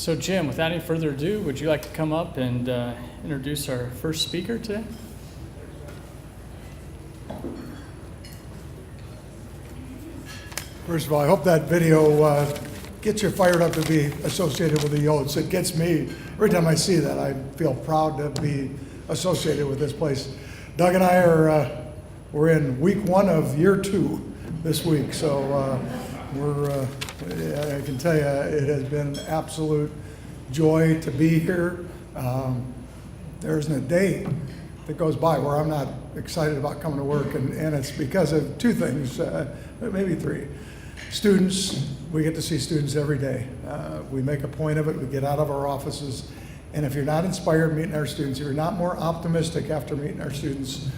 So Jim, without any further ado, would you like to come up and introduce our first speaker today? First of all, I hope that video gets you fired up to be associated with the Yotes. It gets me, every time I see that, I feel proud to be associated with this place. Doug and I we're in week 1 of year 2 this week, so I can tell you it has been an absolute joy to be here. There isn't a day that goes by where I'm not excited about coming to work, and it's because of 2 things, maybe 3. Students, we get to see students every day. We make a point of it, we get out of our offices, and if you're not inspired meeting our students, if you're not more optimistic after meeting our students,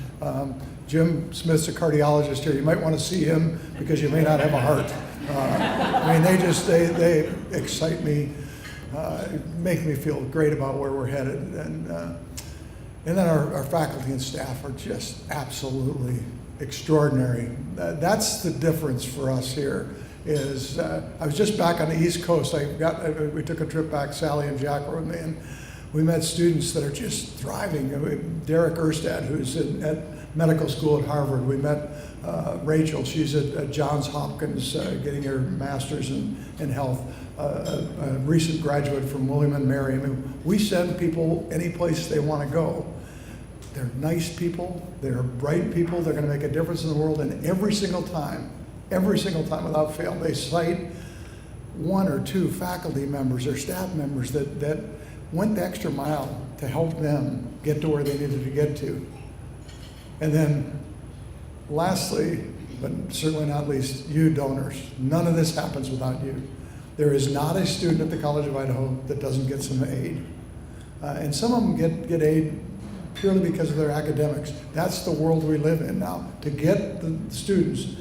Jim Smith's a cardiologist here. You might want to see him because you may not have a heart. I mean, they excite me, make me feel great about where we're headed. And then our faculty and staff are just absolutely extraordinary. That's the difference for us here. I was just back on the East Coast. We took a trip back, Sally and Jack were with me, and we met students that are just thriving. Derek Erstad, who's at medical school at Harvard. We met Rachel, she's at Johns Hopkins getting her master's in health. A recent graduate from William & Mary. I mean, we send people any place they want to go. They're nice people, they're bright people, they're going to make a difference in the world, and every single time without fail, they cite 1 or 2 faculty members or staff members that went the extra mile to help them get to where they needed to get to. And then lastly, but certainly not least, you donors. None of this happens without you. There is not a student at the College of Idaho that doesn't get some aid. And some of them get aid purely because of their academics. That's the world we live in now. To get the students,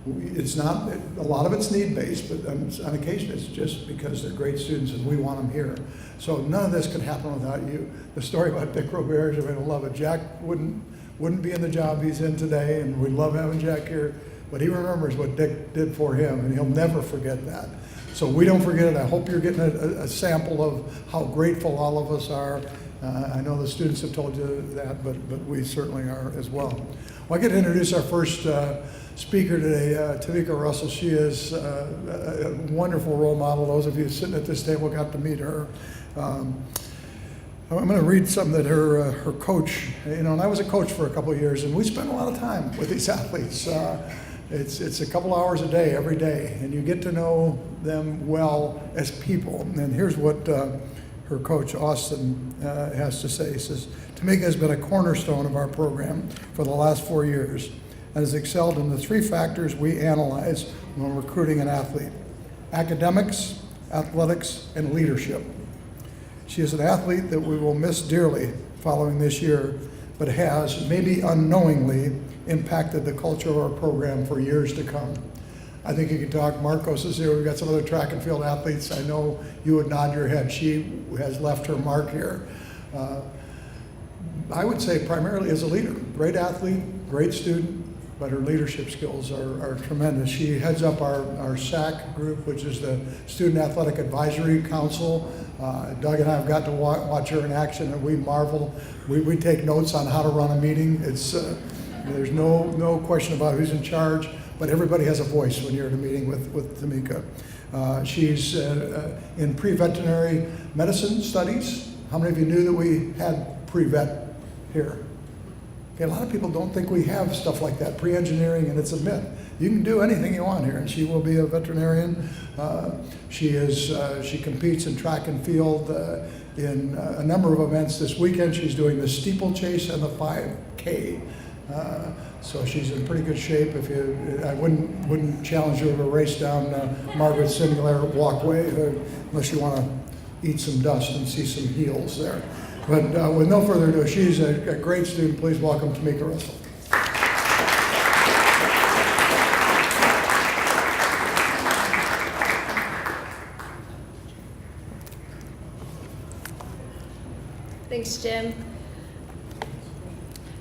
it's not, a lot of it's need-based, but on occasion it's just because they're great students and we want them here. So none of this could happen without you. The story about Dick Roberge, I love it. Jack wouldn't be in the job he's in today, and we love having Jack here, but he remembers what Dick did for him, and he'll never forget that. So we don't forget it. I hope you're getting a sample of how grateful all of us are. I know the students have told you that, but we certainly are as well. Well, I get to introduce our first speaker today, Tamika Russell. She is a wonderful role model. Those of you sitting at this table got to meet her. I'm going to read something that her coach, and I was a coach for a couple of years, and we spent a lot of time with these athletes. It's a couple hours a day, every day, and you get to know them well as people. And here's what her coach, Austin, has to say. He says, Tamika has been a cornerstone of our program for the last 4 years and has excelled in the 3 factors we analyze when recruiting an athlete: academics, athletics, and leadership. She is an athlete that we will miss dearly following this year, but has, maybe unknowingly, impacted the culture of our program for years to come. I think you can talk, Marcos is here, we've got some other track and field athletes. I know you would nod your head. She has left her mark here. I would say primarily as a leader. Great athlete, great student, but her leadership skills are tremendous. She heads up our SAC group, which is the Student Athletic Advisory Council. Doug and I have got to watch her in action, and we marvel. We take notes on how to run a meeting. There's no question about who's in charge, but everybody has a voice when you're at a meeting with Tamika. She's in pre-veterinary medicine studies. How many of you knew that we had pre-vet here? Okay, a lot of people don't think we have stuff like that, pre-engineering, and it's a myth. You can do anything you want here, and she will be a veterinarian. She competes in track and field in a number of events. This weekend she's doing the steeplechase and the 5K. So she's in pretty good shape. I wouldn't challenge her to race down Margaret Singular walkway unless you want to eat some dust and see some heels there. But with no further ado, she's a great student. Please welcome Tamika Russell. Thanks, Jim.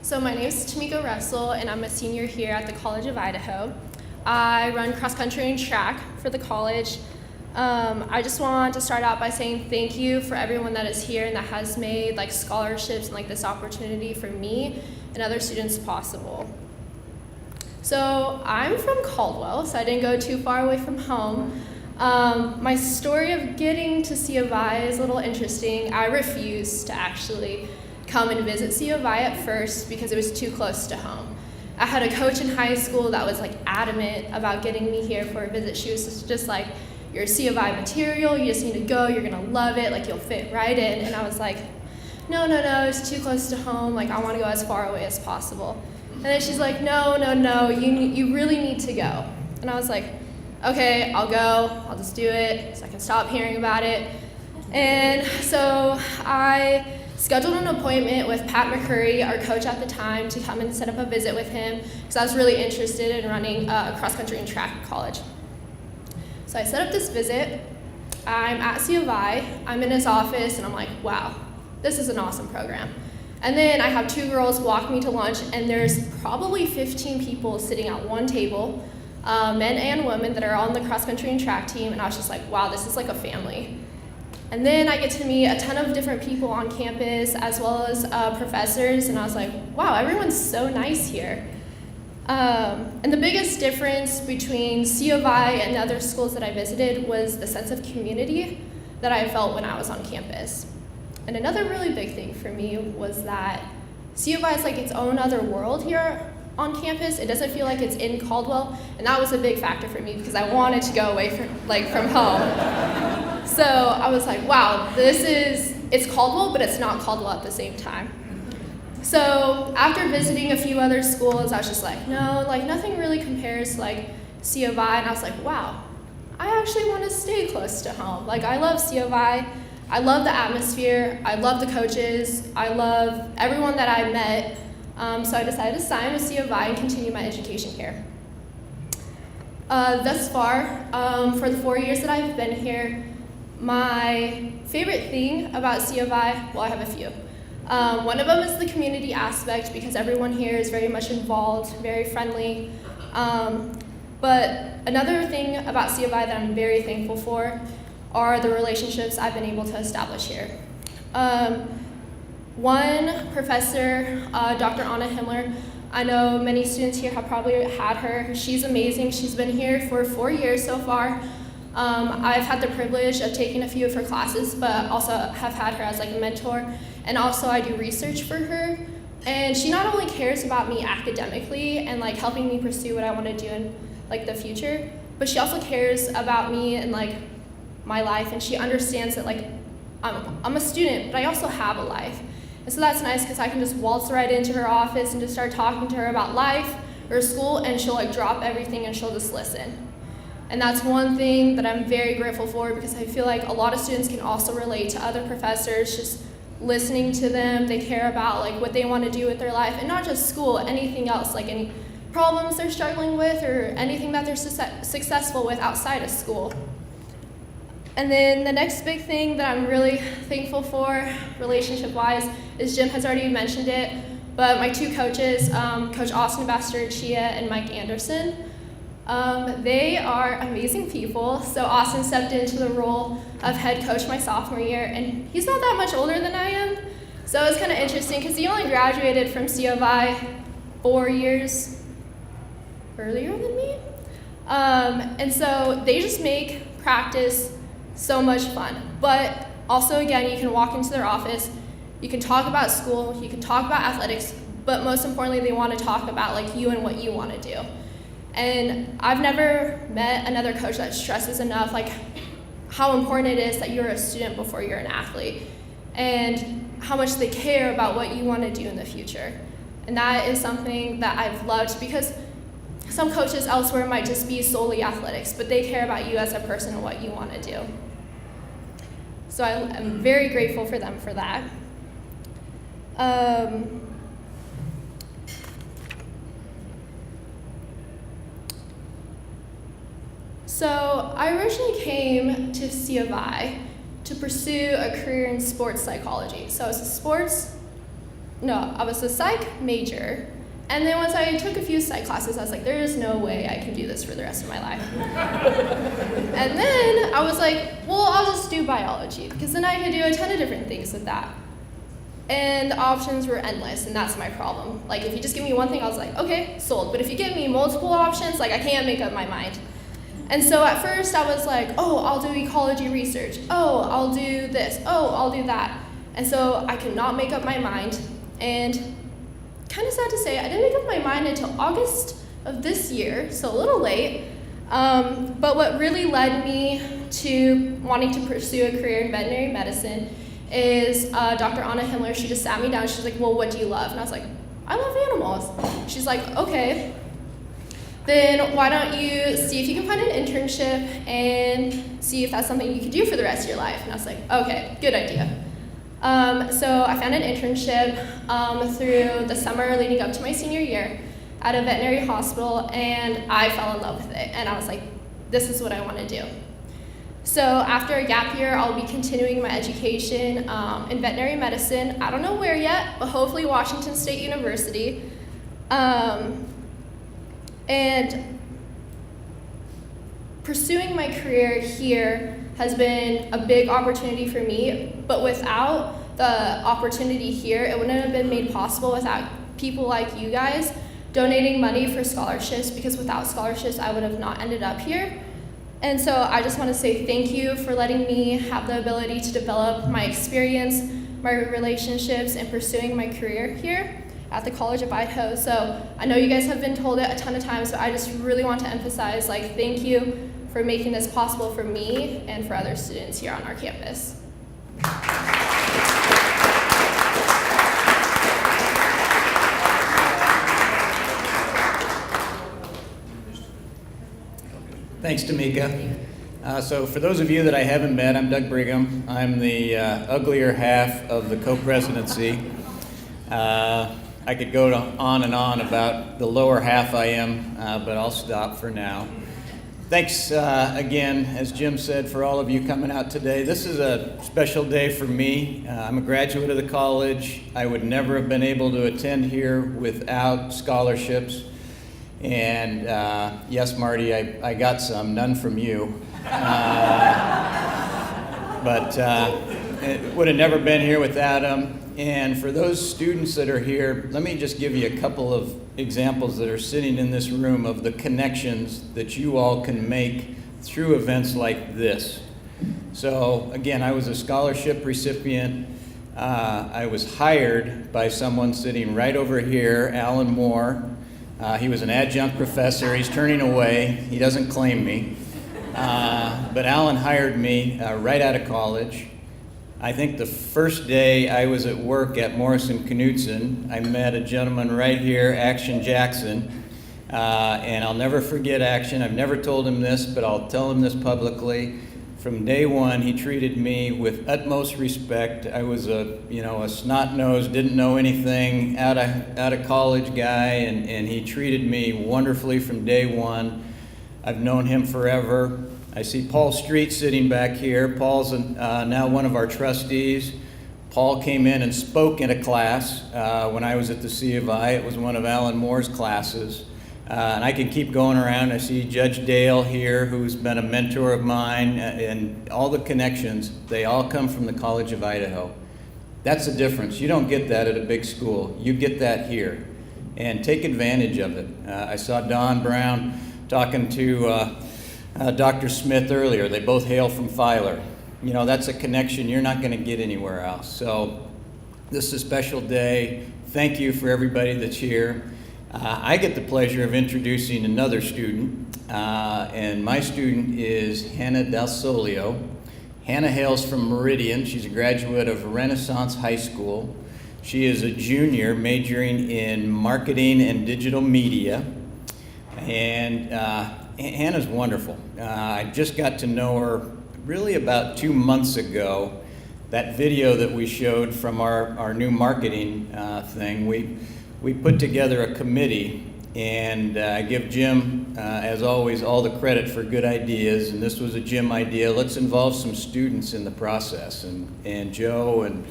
So my name is Tamika Russell, and I'm a senior here at the College of Idaho. I run cross country and track for the college. I just want to start out by saying thank you for everyone that is here and that has made like scholarships and like this opportunity for me and other students possible. So I'm from Caldwell, so I didn't go too far away from home. My story of getting to C of I is a little interesting. I refused to actually come and visit C of I at first because it was too close to home. I had a coach in high school that was like adamant about getting me here for a visit. She was just like, you're C of I material, you just need to go, you're gonna love it, like you'll fit right in. And I was like, no, it's too close to home, like I wanna go as far away as possible. And then she's like, no, you really need to go. And I was like, okay, I'll go, I'll just do it so I can stop hearing about it. And so I scheduled an appointment with Pat McCurry, our coach at the time, to come and set up a visit with him because I was really interested in running cross country and track at college. So I set up this visit. I'm at C of I, I'm in his office, and I'm like, wow, this is an awesome program. And then I have two girls walk me to lunch, and there's probably 15 people sitting at one table, men and women that are on the cross country and track team, and I was just like, wow, this is like a family. And then I get to meet a ton of different people on campus, as well as professors, and I was like, wow, everyone's so nice here. And the biggest difference between C of I and the other schools that I visited was the sense of community that I felt when I was on campus. And another really big thing for me was that C of I is like its own other world here on campus. It doesn't feel like it's in Caldwell, and that was a big factor for me because I wanted to go away from home. So I was like, wow, it's Caldwell, but it's not Caldwell at the same time. So after visiting a few other schools, I was just like, no, like nothing really compares to like C of I, and I was like, wow, I actually want to stay close to home. Like I love C of I love the atmosphere, I love the coaches, I love everyone that I met, so I decided to sign with C of I and continue my education here. Thus far, for the 4 years that I've been here, my favorite thing about C of I, well, I have a few. One of them is the community aspect because everyone here is very much involved, very friendly. But another thing about C of I that I'm very thankful for are the relationships I've been able to establish here. One professor, Dr. Anna Himmler, I know many students here have probably had her. She's amazing. She's been here for 4 years so far. I've had the privilege of taking a few of her classes, but also have had her as like a mentor. And also I do research for her. And she not only cares about me academically and like helping me pursue what I want to do in like the future, but she also cares about me and like my life, and she understands that like I'm a student, but I also have a life. And so that's nice because I can just waltz right into her office and just start talking to her about life or school, and she'll like drop everything and she'll just listen. And that's one thing that I'm very grateful for because I feel like a lot of students can also relate to other professors, just listening to them. They care about like what they want to do with their life, and not just school, anything else, like any problems they're struggling with or anything that they're successful with outside of school. And then the next big thing that I'm really thankful for, relationship-wise, is Jim has already mentioned it, but my two coaches, Coach Austin Bastarachia and Mike Anderson, they are amazing people. So Austin stepped into the role of head coach my sophomore year, and he's not that much older than I am. So it was kind of interesting because he only graduated from C of I 4 years earlier than me. And so they just make practice so much fun. But also, again, you can walk into their office, you can talk about school, you can talk about athletics, but most importantly, they want to talk about like you and what you want to do. And I've never met another coach that stresses enough like how important it is that you're a student before you're an athlete, and how much they care about what you want to do in the future. And that is something that I've loved because some coaches elsewhere might just be solely athletics, but they care about you as a person and what you want to do. So I'm very grateful for them for that. So I originally came to C of I to pursue a career in sports psychology. So I was a psych major. And then once I took a few psych classes, I was like, there is no way I can do this for the rest of my life. And then I was like, well, I'll just do biology because then I could do a ton of different things with that. And the options were endless, and that's my problem. Like, if you just give me one thing, I was like, okay, sold. But if you give me multiple options, like, I can't make up my mind. And so at first I was like, oh, I'll do ecology research. Oh, I'll do this. Oh, I'll do that. And so I could not make up my mind. And kind of sad to say, I didn't make up my mind until August of this year, so a little late. But what really led me to wanting to pursue a career in veterinary medicine is Dr. Anna Himmler. She just sat me down. She's like, well, what do you love? And I was like, I love animals. She's like, okay, then why don't you see if you can find an internship and see if that's something you can do for the rest of your life. And I was like, okay, good idea. So I found an internship through the summer leading up to my senior year at a veterinary hospital, and I fell in love with it. And I was like, this is what I want to do. So after a gap year, I'll be continuing my education in veterinary medicine. I don't know where yet, but hopefully Washington State University. And pursuing my career here has been a big opportunity for me, but without the opportunity here, it wouldn't have been made possible without people like you guys donating money for scholarships, because without scholarships, I would have not ended up here. And so I just want to say thank you for letting me have the ability to develop my experience, my relationships, and pursuing my career here at the College of Idaho. So I know you guys have been told it a ton of times, but I just really want to emphasize, like, thank you for making this possible for me and for other students here on our campus. Thanks, Tamika. So for those of you that I haven't met, I'm Doug Brigham. I'm the uglier half of the co-presidency. I could go on and on about the lower half I am, but I'll stop for now. Thanks again, as Jim said, for all of you coming out today. This is a special day for me. I'm a graduate of the college. I would never have been able to attend here without scholarships. And yes, Marty, I got some, none from you. But it would have never been here without them. And for those students that are here, let me just give you a couple of examples that are sitting in this room of the connections that you all can make through events like this. So again, I was a scholarship recipient. I was hired by someone sitting right over here, Alan Moore. He was an adjunct professor. He's turning away. He doesn't claim me. But Alan hired me right out of college. I think the first day I was at work at Morrison Knudsen, I met a gentleman right here, Action Jackson. And I'll never forget Action. I've never told him this, but I'll tell him this publicly. From day one, he treated me with utmost respect. I was a snot-nosed, didn't know anything, out of college guy, and he treated me wonderfully from day one. I've known him forever. I see Paul Street sitting back here. Paul's now one of our trustees. Paul came in and spoke in a class when I was at the C of I. It was one of Alan Moore's classes. And I can keep going around. I see Judge Dale here, who's been a mentor of mine, and all the connections, they all come from the College of Idaho. That's the difference. You don't get that at a big school. You get that here. And take advantage of it. I saw Don Brown talking to Dr. Smith earlier. They both hail from Filer. You know, that's a connection you're not going to get anywhere else. So this is a special day. Thank you for everybody that's here. I get the pleasure of introducing another student, and my student is Hannah Del Solio. Hannah hails from Meridian. She's a graduate of Renaissance High School. She is a junior majoring in marketing and digital media, and Hannah's wonderful. I just got to know her really about 2 months ago. That video that we showed from our new marketing thing, we put together a committee, and I give Jim, as always, all the credit for good ideas, and this was a Jim idea. Let's involve some students in the process, and Joe and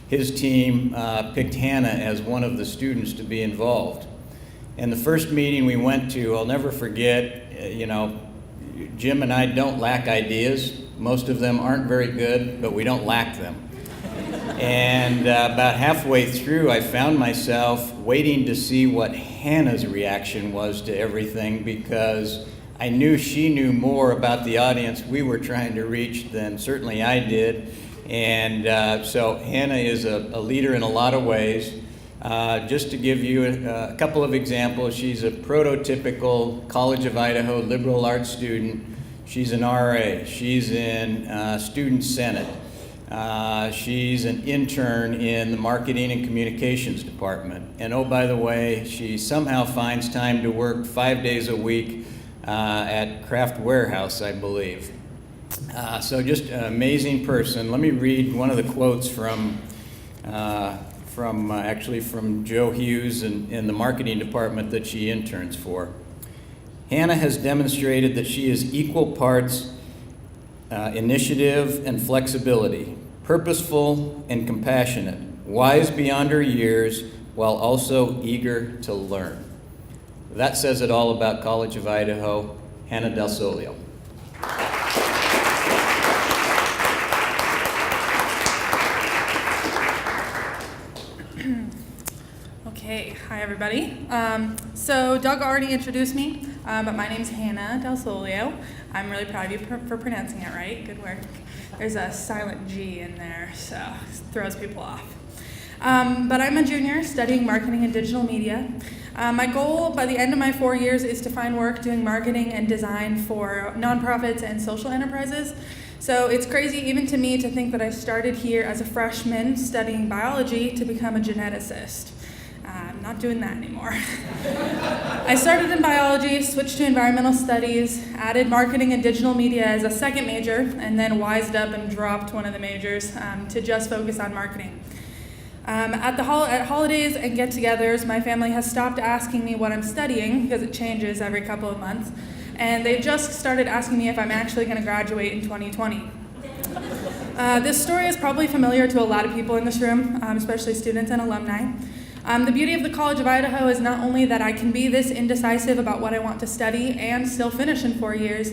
his team picked Hannah as one of the students to be involved. And the first meeting we went to, I'll never forget, Jim and I don't lack ideas. Most of them aren't very good, but we don't lack them. And about halfway through, I found myself waiting to see what Hannah's reaction was to everything, because I knew she knew more about the audience we were trying to reach than certainly I did. And so Hannah is a leader in a lot of ways. Just to give you a couple of examples, she's a prototypical College of Idaho liberal arts student. She's an RA. She's in Student Senate. She's an intern in the Marketing and Communications Department. And oh, by the way, she somehow finds time to work 5 days a week at Craft Warehouse, I believe. So just an amazing person. Let me read one of the quotes from Joe Hughes in the marketing department that she interns for. Hannah has demonstrated that she is equal parts initiative and flexibility, purposeful and compassionate, wise beyond her years, while also eager to learn. That says it all about College of Idaho. Hannah Del Solio. Okay, hi everybody. So Doug already introduced me, but my name's Hannah Del Solio. I'm really proud of you for pronouncing it right. Good work. There's a silent G in there, so it throws people off. But I'm a junior studying marketing and digital media. My goal by the end of my 4 years is to find work doing marketing and design for nonprofits and social enterprises. So it's crazy even to me to think that I started here as a freshman studying biology to become a geneticist. I'm not doing that anymore. I started in biology, switched to environmental studies, added marketing and digital media as a second major, and then wised up and dropped one of the majors to just focus on marketing. At holidays and get-togethers, my family has stopped asking me what I'm studying because it changes every couple of months, and they've just started asking me if I'm actually going to graduate in 2020. This story is probably familiar to a lot of people in this room, especially students and alumni. The beauty of the College of Idaho is not only that I can be this indecisive about what I want to study and still finish in 4 years,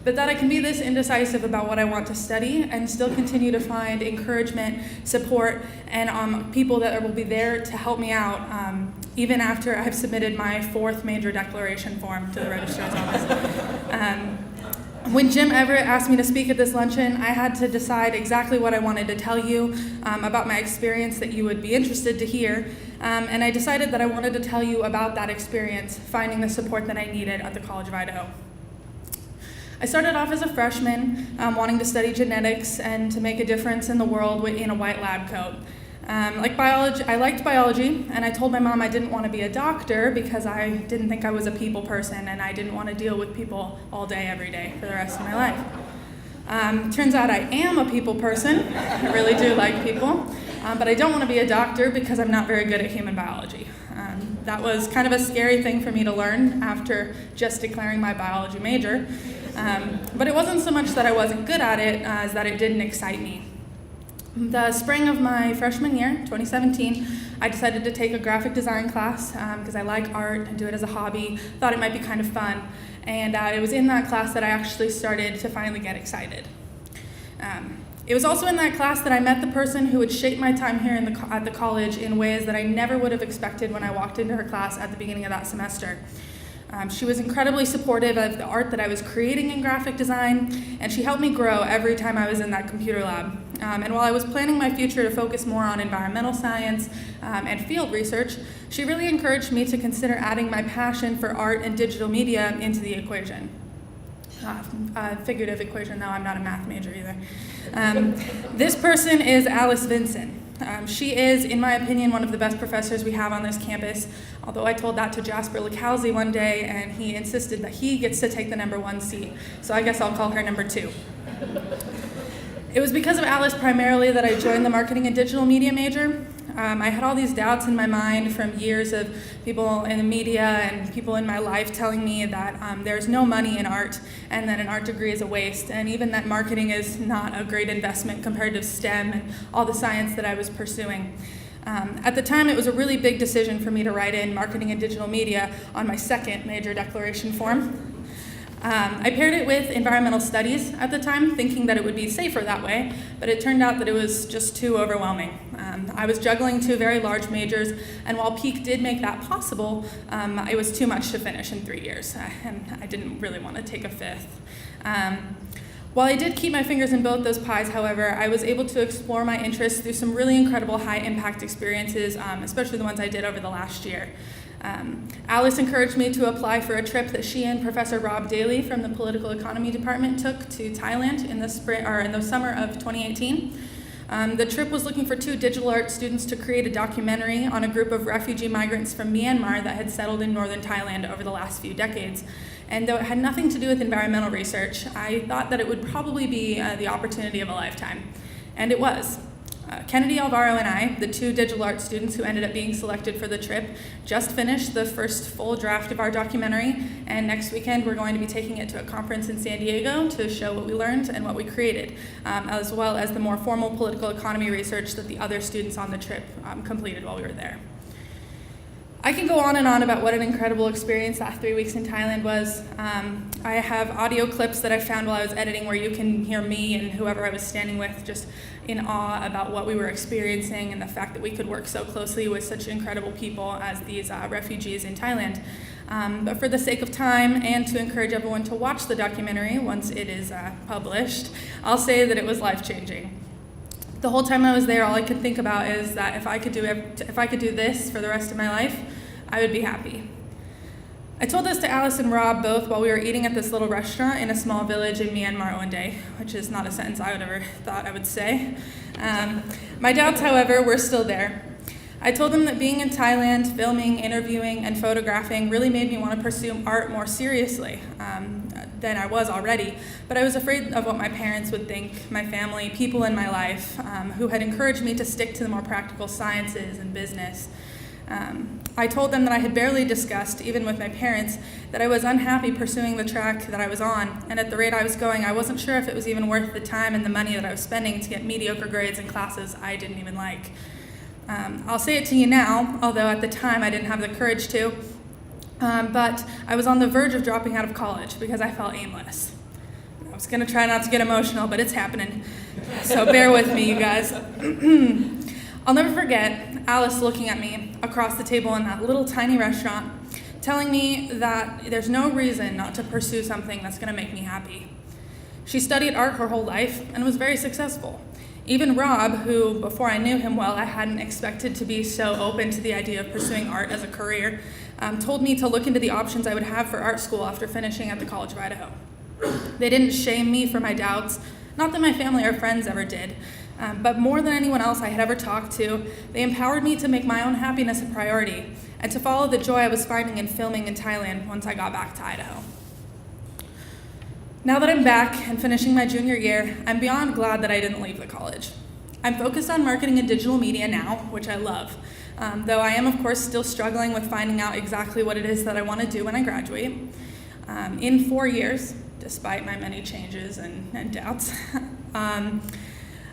but that I can be this indecisive about what I want to study and still continue to find encouragement, support, and people that will be there to help me out even after I've submitted my 4th major declaration form to the registrar's office. When Jim Everett asked me to speak at this luncheon, I had to decide exactly what I wanted to tell you about my experience that you would be interested to hear, and I decided that I wanted to tell you about that experience, finding the support that I needed at the College of Idaho. I started off as a freshman, wanting to study genetics and to make a difference in the world in a white lab coat. I liked biology, and I told my mom I didn't want to be a doctor because I didn't think I was a people person, and I didn't want to deal with people all day, every day for the rest of my life. Turns out I am a people person. I really do like people, but I don't want to be a doctor because I'm not very good at human biology. That was kind of a scary thing for me to learn after just declaring my biology major. But it wasn't so much that I wasn't good at it as that it didn't excite me. The spring of my freshman year, 2017, I decided to take a graphic design class because I like art and do it as a hobby, thought it might be kind of fun. And it was in that class that I actually started to finally get excited. It was also in that class that I met the person who would shape my time here at the college in ways that I never would have expected when I walked into her class at the beginning of that semester. She was incredibly supportive of the art that I was creating in graphic design, and she helped me grow every time I was in that computer lab. And while I was planning my future to focus more on environmental science and field research, she really encouraged me to consider adding my passion for art and digital media into the equation. Figurative equation, though, I'm not a math major either. This person is Alice Vinson. She is, in my opinion, one of the best professors we have on this campus, although I told that to Jasper Licalzi one day, and he insisted that he gets to take the number 1 seat, so I guess I'll call her number 2. It was because of Alice primarily that I joined the marketing and digital media major. I had all these doubts in my mind from years of people in the media and people in my life telling me that there's no money in art and that an art degree is a waste, and even that marketing is not a great investment compared to STEM and all the science that I was pursuing. At the time, it was a really big decision for me to write in marketing and digital media on my 2nd major declaration form. I paired it with environmental studies at the time, thinking that it would be safer that way, but it turned out that it was just too overwhelming. I was juggling 2 very large majors, and while Peak did make that possible, it was too much to finish in 3 years, and I didn't really want to take a 5th. While I did keep my fingers in both those pies, however, I was able to explore my interests through some really incredible high-impact experiences, especially the ones I did over the last year. Alice encouraged me to apply for a trip that she and Professor Rob Daly from the Political Economy Department took to Thailand in the summer of 2018. The trip was looking for 2 digital art students to create a documentary on a group of refugee migrants from Myanmar that had settled in northern Thailand over the last few decades. And though it had nothing to do with environmental research, I thought that it would probably be the opportunity of a lifetime. And it was. Kennedy Alvaro and I, the 2 digital art students who ended up being selected for the trip, just finished the first full draft of our documentary, and next weekend we're going to be taking it to a conference in San Diego to show what we learned and what we created, as well as the more formal political economy research that the other students on the trip completed while we were there. I can go on and on about what an incredible experience that 3 weeks in Thailand was. I have audio clips that I found while I was editing where you can hear me and whoever I was standing with just in awe about what we were experiencing and the fact that we could work so closely with such incredible people as these refugees in Thailand. But for the sake of time and to encourage everyone to watch the documentary once it is published, I'll say that it was life-changing. The whole time I was there, all I could think about is that if I could do this for the rest of my life, I would be happy. I told this to Alice and Rob both while we were eating at this little restaurant in a small village in Myanmar one day, which is not a sentence I would ever thought I would say. My doubts, however, were still there. I told them that being in Thailand, filming, interviewing, and photographing really made me want to pursue art more seriously than I was already, but I was afraid of what my parents would think, my family, people in my life, who had encouraged me to stick to the more practical sciences and business. I told them that I had barely discussed, even with my parents, that I was unhappy pursuing the track that I was on, and at the rate I was going, I wasn't sure if it was even worth the time and the money that I was spending to get mediocre grades in classes I didn't even like. I'll say it to you now, although at the time I didn't have the courage to, but I was on the verge of dropping out of college because I felt aimless. I was going to try not to get emotional, but it's happening, so bear with me, you guys. I'll never forget Alice looking at me across the table in that little tiny restaurant, telling me that there's no reason not to pursue something that's going to make me happy. She studied art her whole life and was very successful. Even Rob, who before I knew him well, I hadn't expected to be so open to the idea of pursuing art as a career, told me to look into the options I would have for art school after finishing at the College of Idaho. They didn't shame me for my doubts, not that my family or friends ever did, but more than anyone else I had ever talked to, they empowered me to make my own happiness a priority and to follow the joy I was finding in filming in Thailand once I got back to Idaho. Now that I'm back and finishing my junior year, I'm beyond glad that I didn't leave the college. I'm focused on marketing and digital media now, which I love, though I am, of course, still struggling with finding out exactly what it is that I want to do when I graduate. In 4 years, despite my many changes and doubts,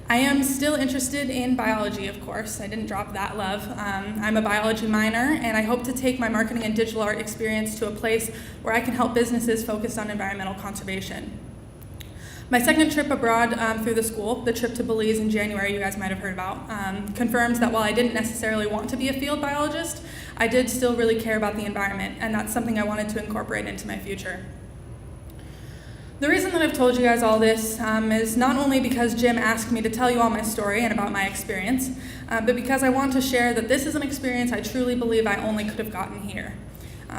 I am still interested in biology, of course. I didn't drop that love. I'm a biology minor, and I hope to take my marketing and digital art experience to a place where I can help businesses focused on environmental conservation. My second trip abroad through the school, the trip to Belize in January you guys might have heard about, confirms that while I didn't necessarily want to be a field biologist, I did still really care about the environment, and that's something I wanted to incorporate into my future. The reason that I've told you guys all this is not only because Jim asked me to tell you all my story and about my experience, but because I want to share that this is an experience I truly believe I only could have gotten here.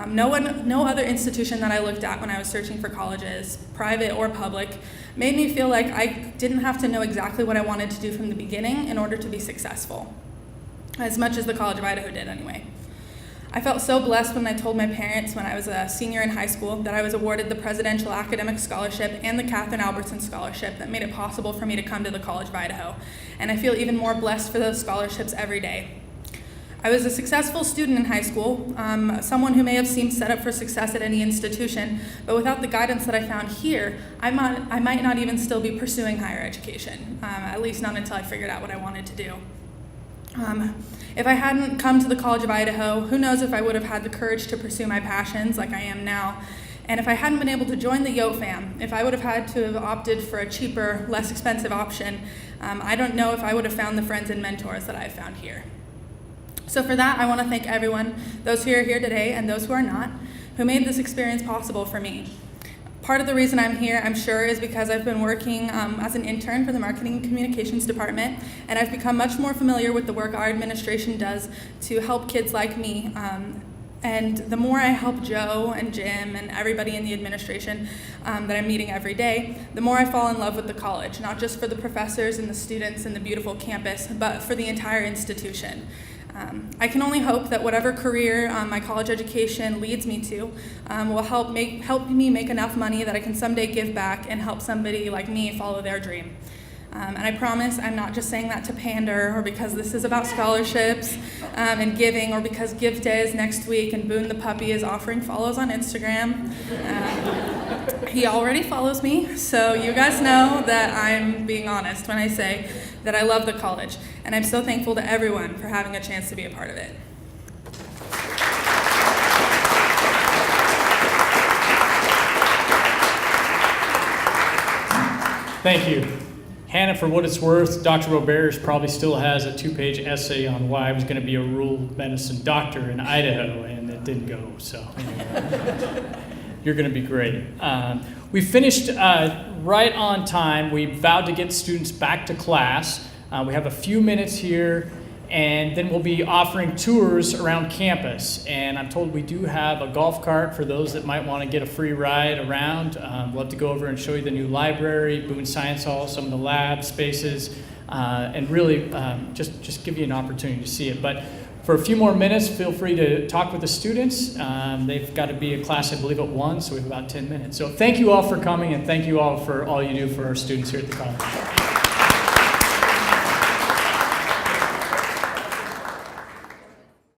No other institution that I looked at when I was searching for colleges, private or public, made me feel like I didn't have to know exactly what I wanted to do from the beginning in order to be successful, as much as the College of Idaho did anyway. I felt so blessed when I told my parents when I was a senior in high school that I was awarded the Presidential Academic Scholarship and the Katherine Albertson Scholarship that made it possible for me to come to the College of Idaho, and I feel even more blessed for those scholarships every day. I was a successful student in high school, someone who may have seemed set up for success at any institution, but without the guidance that I found here, I might not even still be pursuing higher education, at least not until I figured out what I wanted to do. If I hadn't come to the College of Idaho, who knows if I would have had the courage to pursue my passions like I am now. And if I hadn't been able to join the Yo Fam, if I would have had to have opted for a cheaper, less expensive option, I don't know if I would have found the friends and mentors that I've found here. So for that, I want to thank everyone, those who are here today and those who are not, who made this experience possible for me. Part of the reason I'm here, I'm sure, is because I've been working as an intern for the Marketing and Communications Department, and I've become much more familiar with the work our administration does to help kids like me. And the more I help Joe and Jim and everybody in the administration that I'm meeting every day, the more I fall in love with the college, not just for the professors and the students and the beautiful campus, but for the entire institution. I can only hope that whatever career my college education leads me to will help me make enough money that I can someday give back and help somebody like me follow their dream. And I promise I'm not just saying that to pander or because this is about scholarships and giving or because Give Day is next week and Boone the puppy is offering follows on Instagram. He already follows me, so you guys know that I'm being honest when I say that I love the college, and I'm so thankful to everyone for having a chance to be a part of it. Thank you. Hannah, for what it's worth, Dr. Robert probably still has a 2-page essay on why I was going to be a rural medicine doctor in Idaho, and it didn't go, so anyway. You're going to be great. We finished right on time. We vowed to get students back to class. We have a few minutes here, and then we'll be offering tours around campus. And I'm told we do have a golf cart for those that might want to get a free ride around. We'll have to go over and show you the new library, Boone Science Hall, some of the lab spaces, and really just give you an opportunity to see it. But for a few more minutes, feel free to talk with the students. They've got to be a class, I believe, at 1, so we have about 10 minutes. So thank you all for coming, and thank you all for all you do for our students here at the college.